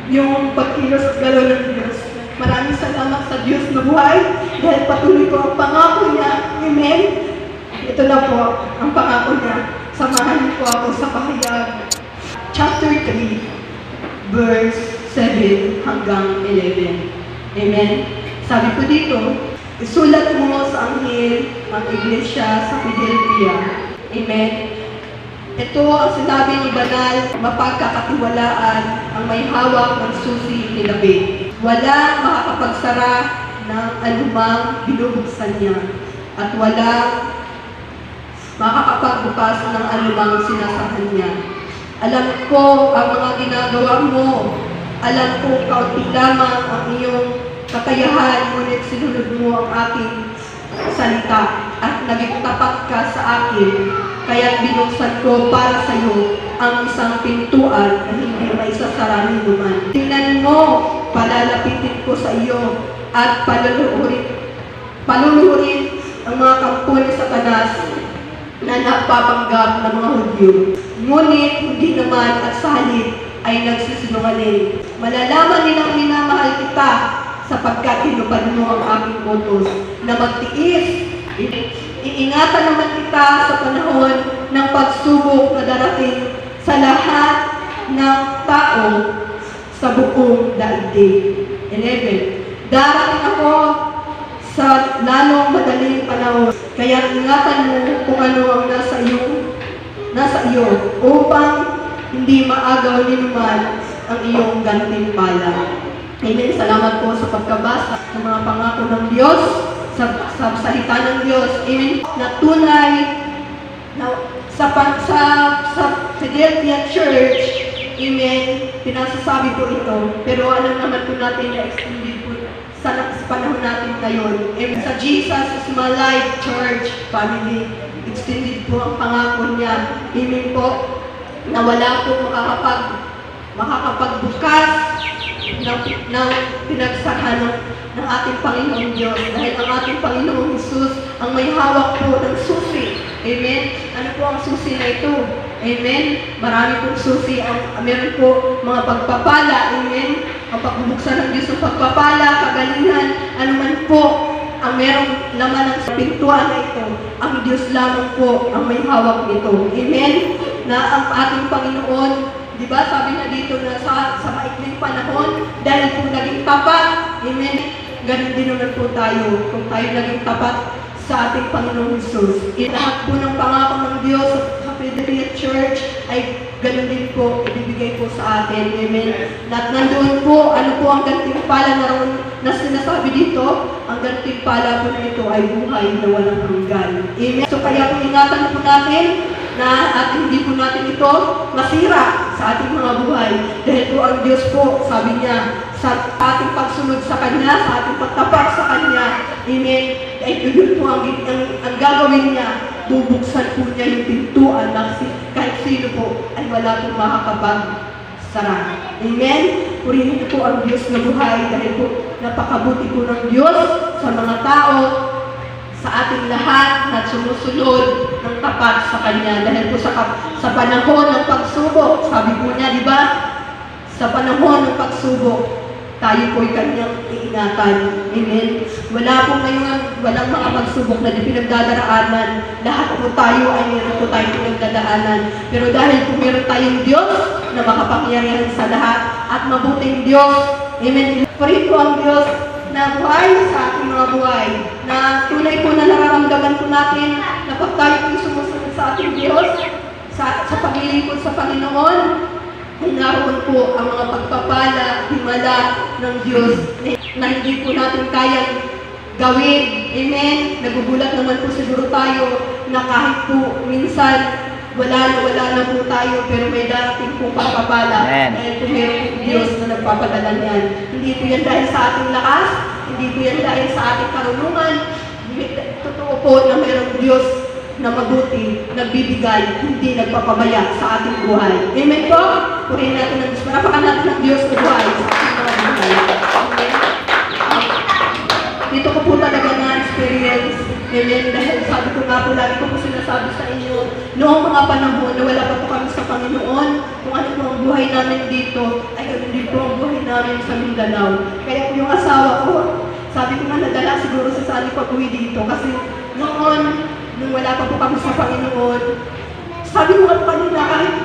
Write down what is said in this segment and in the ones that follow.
yung pagkilos at galaw ng Diyos. Maraming salamat sa Diyos na buhay dahil patuloy ko ang pangako niya. Amen? Ito na po ang pangako niya. Samahan niyo po ako sa pahayag. Chapter 3, verse 7 hanggang 11. Amen? Sabi ko dito, isulat mo sa anghel ang iglesia sa Philadelphia. Amen? Ito ang sinabi ni Banal, mapagkakatiwalaan ang may hawak ng susi ni David. Wala makakapagsara ng anumang binubuksan niya at wala makakapagbukas ng anumang sinasahan niya. Alam ko ang mga ginagawa mo. Alam ko kaunti lamang ang iyong kakayahan, ngunit sinunod mo ang aking salita at naging tapat ka sa akin. Kaya binuksan ko para sa iyo ang isang pintuan na hindi maisasara ni naman. Tingnan mo, palalapitin ko sa iyo at paluluhurin ang mga kampo ni Satanas na napapanggap ng mga Hudyo. Ngunit hindi naman at sa halip ay nagsisinungaling. Malalaman nilang minamahal kita sapagkat tinupad mo ang aking utos na magtiis. Iingatan naman kita sa panahon ng pagsubok na darating sa lahat ng tao sa buong daigdig. 11. Darating ako sa lalong madaling panahon, kaya ingatan mo kung ano ang nasa iyo upang hindi maagaw ni naman ang iyong gantimpala. Amen. Salamat po sa pagkabasa ng mga pangako ng Diyos, sa salita ng Diyos. Amen. Na tunay na sa Philadelphia Church, amen, pinasasabi po ito. Pero alam naman po natin na extended po sa panahon natin ngayon. Amen. Sa Jesus is my life Church family, extended po ang pangako niya. Amen po, na wala po makakapagbukas ng pinagsahan ng ating Panginoong Diyos. Dahil ang ating Panginoong Jesus ang may hawak po ng susi. Amen? Ano po ang susi na ito? Amen? Marami pong susi. Meron po mga pagpapala. Amen? Ang pagbubuksan ng Diyos ng pagpapala, kagalingan, ano man po ang merong laman ng pintuan na ito, ang Diyos lamang po ang may hawak nito. Amen? Na ang ating Panginoon, di ba, sabi na dito na sa maikling panahon, dahil po naging tapat, amen, ganun din naman po tayo, kung tayo naging tapat sa ating Panginoong Jesus. Lahat po ng pangako ng Diyos sa Philadelphia Church ay ganun din po, ibibigay po sa atin, amen. At nandoon po, ano po ang gantimpala na sinasabi dito, ang gantimpala po na ito ay buhay na walang hanggan. Amen. So kaya kung ingatan po natin, at hindi po natin ito masira sa ating mga buhay. Dahil po ang Diyos po, sabi niya, sa ating pagsunod sa Kanya, sa ating pagtapak sa Kanya, amen, ay yun po ang gagawin niya. Bubuksan po niya yung pintuan na kahit sino po ay wala pong makakapagsara. Amen? Purihin po ang Diyos na buhay dahil po napakabuti po ng Diyos sa mga tao, sa ating lahat na sumusunod ng tapat sa Kanya. Dahil po sa panahon ng pagsubok, sabi po niya, di ba? Sa panahon ng pagsubok, tayo po'y Kanyang iingatan. Amen? Wala po ngayon, walang mga pagsubok na di pinagdadaraanan. Lahat po tayo ay meron po tayong pinagdadaanan. Pero dahil po meron tayong Diyos na makapangyarihan sa lahat at mabuting Diyos, amen? Purihin po ang Diyos na buhay sa ating mga buhay, na tunay po na nararamdaman po natin na pag tayo po sumusunod sa ating Diyos, sa paglilingkod sa Panginoon, ay naroon po ang mga pagpapala, himala ng Diyos na hindi po natin kayang gawin. Amen? Nagugulat naman po siguro tayo na kahit po minsan wala na po tayo, pero may darating po pagpapala. Dahil po mayroong Diyos na nagpapadala niyan. Hindi po yan dahil sa ating lakas, hindi po yan dahil sa ating karunungan. Totoo po na mayroong Diyos na mabuti, nagbibigay, hindi nagpapabaya sa ating buhay. Amen po? Purihin natin ang Diyos. Manapakan natin ng Diyos na buhay sa ating mga buhay. Amen? Dito ko po talaga na-experience. Amen? Dahil sabi ko nga po, lagi ko po sinasabi sa inyo, noong mga panahon na wala pa po kami sa Panginoon, kung ano po ang buhay namin dito, ay ganun din po ang buhay namin sa Mindanao. Kaya po yung asawa ko, sabi ko nga nadala siguro sa sali pag-uwi dito. Kasi noon, nung wala pa po kami sa Panginoon, sabi ko nga kanina kahit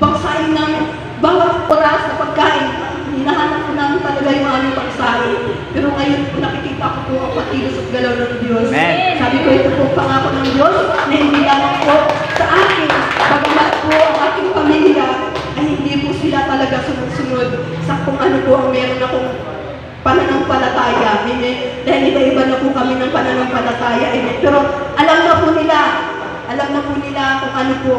pagsain namin, bawat oras na pagkain, hinahanap ko namin talaga yung aming pagsain. Pero ngayon po nakikita ko po ang patilos at galaw ng Diyos. Amen. Sabi ko ito po pangako ng Diyos na hindi lamang po sa akin. Bagamat po ang aking pamilya ay hindi po sila talaga sunod-sunod sa kung ano po ang meron akong pananampalataya. Amen. Dahil iba-iba na po kami ng pananampalataya. Amen. Pero alam na po nila kung ano po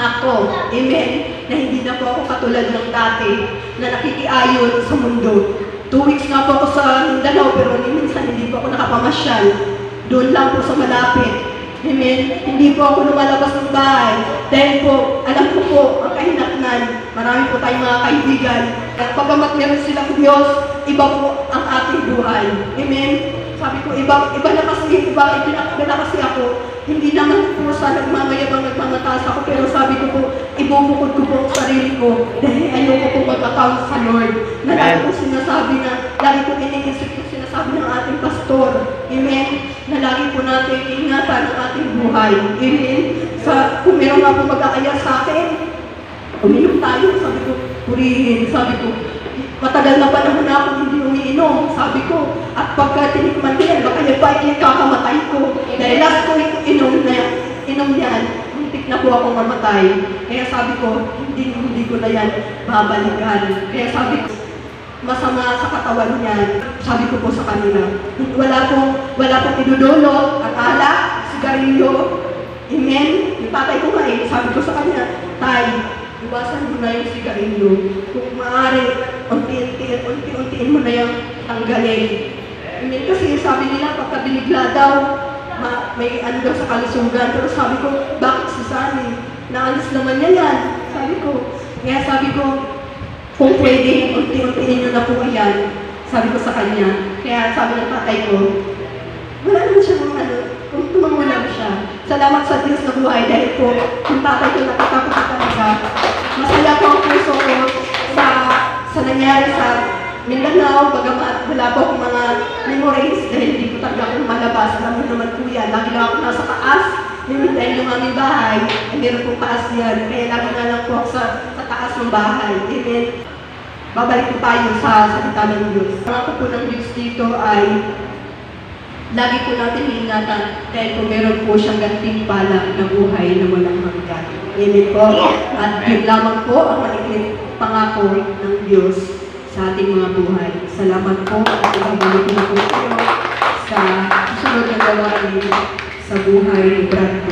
ako. Amen. Na hindi na po ako katulad ng dati na nakikiayon sa mundo. 2 weeks na po ako sa Mindanao pero minsan hindi po ako nakapamasyal. Doon lang po sa malapit. Amen. Hindi po ako lumalabas ng bahay. Dahil po, alam ko po, ang kahinatnan, marami po tayong mga kaibigan. At pagamat meron silang Diyos, iba po ang ating buhay. Amen. Sabi ko, iba na kasi ako. Hindi naman po sa nagmamayabang nagmamataas ako, pero sabi ko po, ibubukod ko po ang sarili ko dahil ayoko po mag-account sa Lord. Na lagi ko sinasabi na, lagi ko iniisip ko sinasabi ng ating pastor. Amen. Na lagi po natin ingatan ang ating buhay. Amen. Kung meron nga po mag-aaya sa atin, uminom tayo. Sabi ko, purihin. Sabi ko, matagal na panahon na ako hindi umiinom, sabi ko. At pagka tinikman ko yan, baka yung bike yung kakamatay ko. Dahil last ko inom yan, muntik na po ako mamatay. Kaya sabi ko, hindi ko na yan babalikan. Kaya sabi ko, masama sa katawan niyan. Sabi ko po sa kanila, wala pong idudulot, ang alak, sigarilyo. Amen? Yung tatay ko nga sabi ko sa kanya, Tay, iwasan mo na yung sigarilyo. Kung maaari, unti-untiin mo na yung tanggalin. Amen. Kasi sabi nila, pagka binigla daw, may ano daw sa kalusugan. Pero sabi ko, bakit si Sunny? Naalis naman niya yan. Sabi ko, kung pwede, unti-untiin nyo na po yan. Sabi ko sa kanya. Kaya sabi ng tatay ko, wala naman siya kung tumamulab siya. Salamat sa Diyos na buhay dahil po, yung tatay ko nakita ko talaga. Masaya po ang puso ko sa nangyari sa Mindanao, bagamat wala po akong mga memories dahil hindi ko talaga akong malabas. Alam mo naman po yan, lagi lang ako nasa taas. Dahil yung aming bahay, ay meron pong taas yan. Kaya lagi na lang po ako sa taas ng bahay. Amen. Babalik po tayo sa salita ng Diyos. Ang ako po ng Diyos dito ay lagi po natin iingatan dahil po meron po siyang gantimpala na buhay na walang hanggan. Amen po. At yun lamang po ang maiklit pangako ng Diyos sa ating mga buhay. Salamat po at ibabalik na po kayo sa susunod na gawain sa buhay ni Brad.